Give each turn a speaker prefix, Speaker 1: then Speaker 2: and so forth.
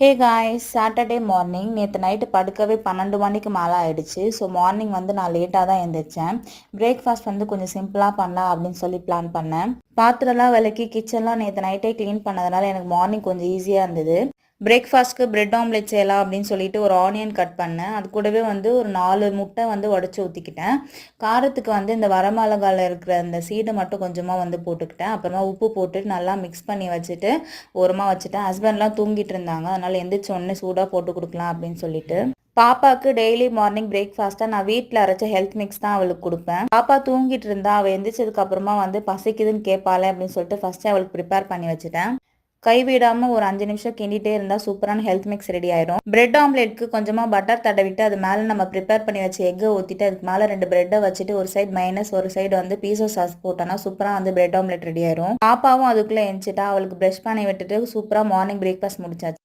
Speaker 1: Hey guys, Saturday morning நேற்று night படுக்கவே 12 மணிக்கு மேலே ஆயிடுச்சு. ஸோ மார்னிங் வந்து நான் லேட்டாக தான் எழுந்திரிச்சேன். பிரேக்ஃபாஸ்ட் வந்து கொஞ்சம் சிம்பிளாக பண்ணலாம் அப்படின்னு சொல்லி பிளான் பண்ணேன். பாத்திரம்லாம் விளக்கி கிச்சன்லாம் நேற்று நைட்டே க்ளீன் பண்ணதுனால எனக்கு மார்னிங் கொஞ்சம் ஈஸியாக இருந்தது. பிரேக்ஃபாஸ்ட்க்கு பிரெட் ஆம்லெட் செய்யலாம் அப்படின்னு சொல்லிட்டு ஒரு ஆனியன் கட் பண்ணேன். அது கூடவே வந்து ஒரு 4 முட்டை வந்து உடச்சி ஊற்றிக்கிட்டேன். காரத்துக்கு வந்து இந்த வரமிளகாயில் இருக்கிற அந்த சீடை மட்டும் கொஞ்சமாக வந்து போட்டுக்கிட்டேன். அப்புறமா உப்பு போட்டு நல்லா மிக்ஸ் பண்ணி வச்சுட்டு ஓரமாக வச்சுட்டேன். ஹஸ்பண்ட்லாம் தூங்கிட்டு இருந்தாங்க, அதனால் எந்திரிச்ச உடனே சூடாக போட்டு கொடுக்கலாம் அப்படின்னு சொல்லிட்டு. பாப்பாவுக்கு டெய்லி மார்னிங் பிரேக்ஃபாஸ்ட்டாக நான் வீட்டில் அரைச்ச ஹெல்த் மிக்ஸ் தான் அவளுக்கு கொடுப்பேன். பாப்பா தூங்கிட்டு இருந்தா, அவள் எந்திரிச்சதுக்கு அப்புறமா வந்து பசிக்குதுன்னு கேட்பாளே அப்படின்னு சொல்லிட்டு ஃபஸ்ட்டு அவளுக்கு ப்ரிப்பேர் பண்ணி வச்சுட்டேன். கைவிடாமல் ஒரு 5 நிமிஷம் கிண்டிகிட்டே இருந்தால் சூப்பரான ஹெல்த் மிக்ஸ் ரெடி ஆயிடும். பிரெட் ஆம்லேட்க்கு கொஞ்சமாக பட்டர் தடவிட்டு அது மேலே நம்ம ப்ரிப்பேர் பண்ணி வச்சு எக்கை ஊற்றிட்டு அதுக்கு மேலே 2 பிரெட்டை வச்சுட்டு ஒரு சைடு மைனஸ் ஒரு சைடு வந்து பீஸா சாஸ் போட்டோன்னா சூப்பராக வந்து பிரெட் ஆம்லேட் ரெடி ஆயிடும். பாப்பாவும் அதுக்குள்ளே எழுந்துச்சிட்டா, அவளுக்கு ப்ரஷ் பண்ணி விட்டுட்டு சூப்பராக மார்னிங் பிரேக்ஃபாஸ்ட் முடிச்சாச்சு.